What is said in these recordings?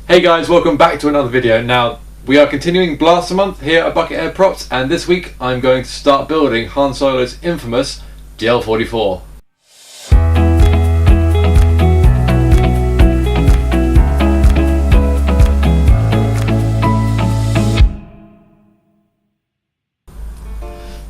Hey guys, welcome back to another video. Now, we are continuing Blaster Month here at Buckethead Props, and this week I'm going to start building Han Solo's infamous DL-44.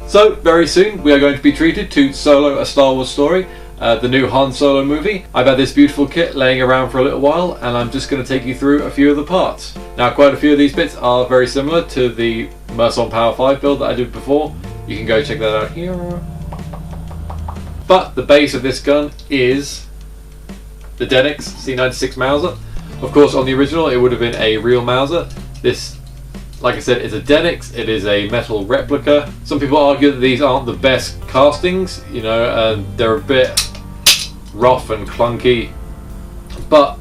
So, very soon we are going to be treated to Solo: A Star Wars Story, the new Han Solo movie. I've had this beautiful kit laying around for a little while, and I'm just going to take you through a few of the parts. Now, quite a few of these bits are very similar to the Merson Power 5 build that I did before. You can go check that out here. But the base of this gun is the Denix C96 Mauser. Of course, on the original it would have been a real Mauser. This, like I said, is a Denix. It is a metal replica. Some people argue that these aren't the best castings, you know, they're a bit rough and clunky, but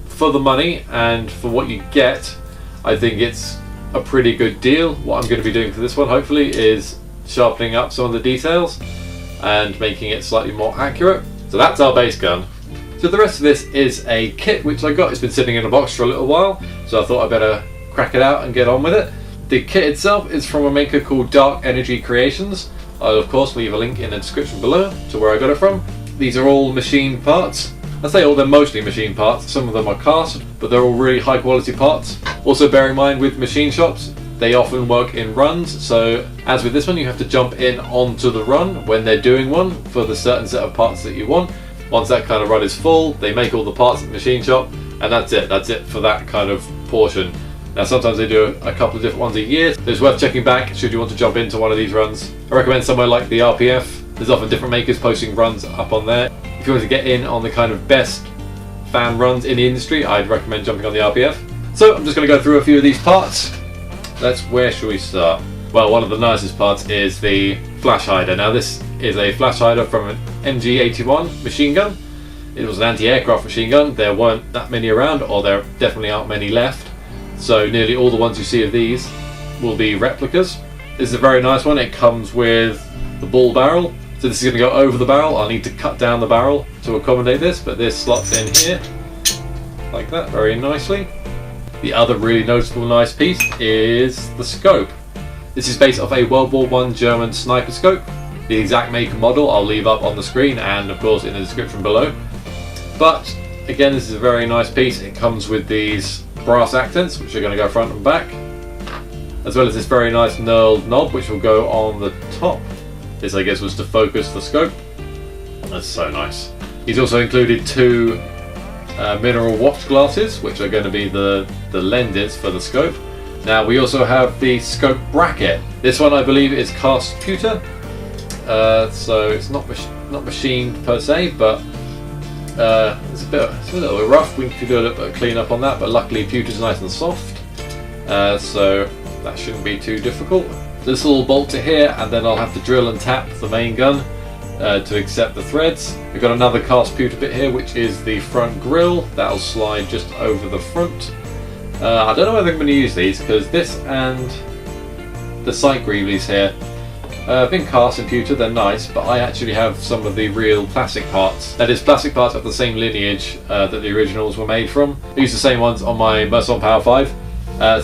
for the money and for what you get, I think it's a pretty good deal. What I'm going to be doing for this one, hopefully, is sharpening up some of the details and making it slightly more accurate. So that's our base gun. So the rest of this is a kit which I got. It's been sitting in a box for a little while, so I thought I'd better crack it out and get on with it. The kit itself is from a maker called Dark Energy Creations. I'll of course leave a link in the description below to where I got it from. These are all machined parts. I say all, they're mostly machined parts. Some of them are cast, but they're all really high quality parts. Also bear in mind, with machine shops, they often work in runs, so as with this one, you have to jump in onto the run when they're doing one for the certain set of parts that you want. Once that kind of run is full, they make all the parts at the machine shop, and that's it for that kind of portion. Now sometimes they do a couple of different ones a year, so it's worth checking back should you want to jump into one of these runs. I recommend somewhere like the RPF. There's often different makers posting runs up on there. If you want to get in on the kind of best fan runs in the industry, I'd recommend jumping on the RPF. So I'm just going to go through a few of these parts. Where should we start? Well, one of the nicest parts is the flash hider. Now this is a flash hider from an MG81 machine gun. It was an anti-aircraft machine gun. There weren't that many around, or there definitely aren't many left. So nearly all the ones you see of these will be replicas. This is a very nice one. It comes with the ball barrel. So this is going to go over the barrel. I'll need to cut down the barrel to accommodate this, but this slots in here like that very nicely. The other really noticeable nice piece is the scope. This is based off a World War I German sniper scope. The exact make and model I'll leave up on the screen and of course in the description below. But again, this is a very nice piece. It comes with these brass accents which are going to go front and back, as well as this very nice knurled knob which will go on the top. This, I guess, was to focus the scope. That's so nice. He's also included two mineral watch glasses, which are going to be the lenses for the scope. Now we also have the scope bracket. This one, I believe, is cast pewter, so it's not machined per se, but it's a little bit rough. We could do a little bit of clean up on that, but luckily pewter's nice and soft, so that shouldn't be too difficult. This will bolt to here, and then I'll have to drill and tap the main gun to accept the threads. We've got another cast pewter bit here, which is the front grille. That'll slide just over the front. I don't know whether I'm going to use these, because this and the sight greaves here have been cast in pewter. They're nice, but I actually have some of the real plastic parts. That is, plastic parts of the same lineage that the originals were made from. I use the same ones on my Merson Power 5.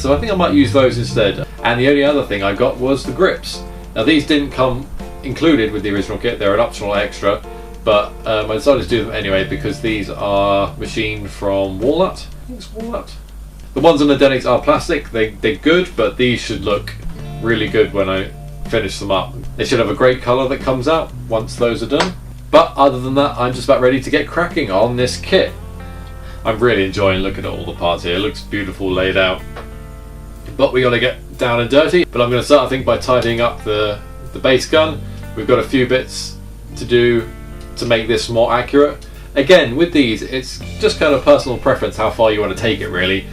So I think I might use those instead. And the only other thing I got was the grips. Now these didn't come included with the original kit, they're an optional extra, but I decided to do them anyway because these are machined from walnut. I think it's walnut. The ones on the Denix are plastic, they're good, but these should look really good when I finish them up. They should have a great colour that comes out once those are done. But other than that, I'm just about ready to get cracking on this kit. I'm really enjoying looking at all the parts here. It looks beautiful laid out. But we got to get down and dirty. But I'm going to start, I think, by tidying up the base gun. We've got a few bits to do to make this more accurate. Again, with these, it's just kind of personal preference how far you want to take it, really.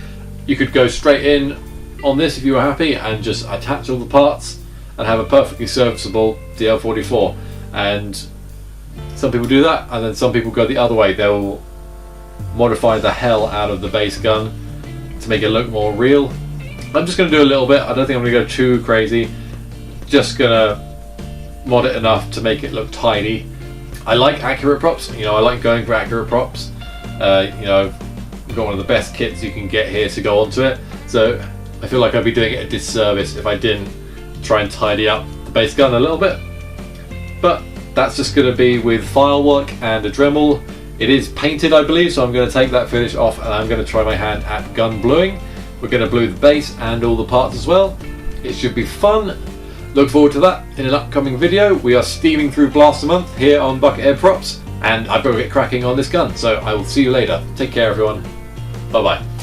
You could go straight in on this if you were happy and just attach all the parts and have a perfectly serviceable DL-44. And some people do that, and then some people go the other way. They'll modify the hell out of the base gun to make it look more real. I'm just going to do a little bit. I don't think I'm going to go too crazy. Just going to mod it enough to make it look tidy. I like accurate props. You know, I like going for accurate props. You know, We've got one of the best kits you can get here to go onto it, so I feel like I'd be doing it a disservice if I didn't try and tidy up the base gun a little bit. But that's just going to be with firework and a Dremel. It is painted, I believe, so I'm going to take that finish off and I'm going to try my hand at gun bluing. We're going to blue the base and all the parts as well. It should be fun. Look forward to that in an upcoming video. We are steaming through Blaster Month here on Buckethead Props, and I better get cracking on this gun, so I will see you later. Take care, everyone. Bye bye.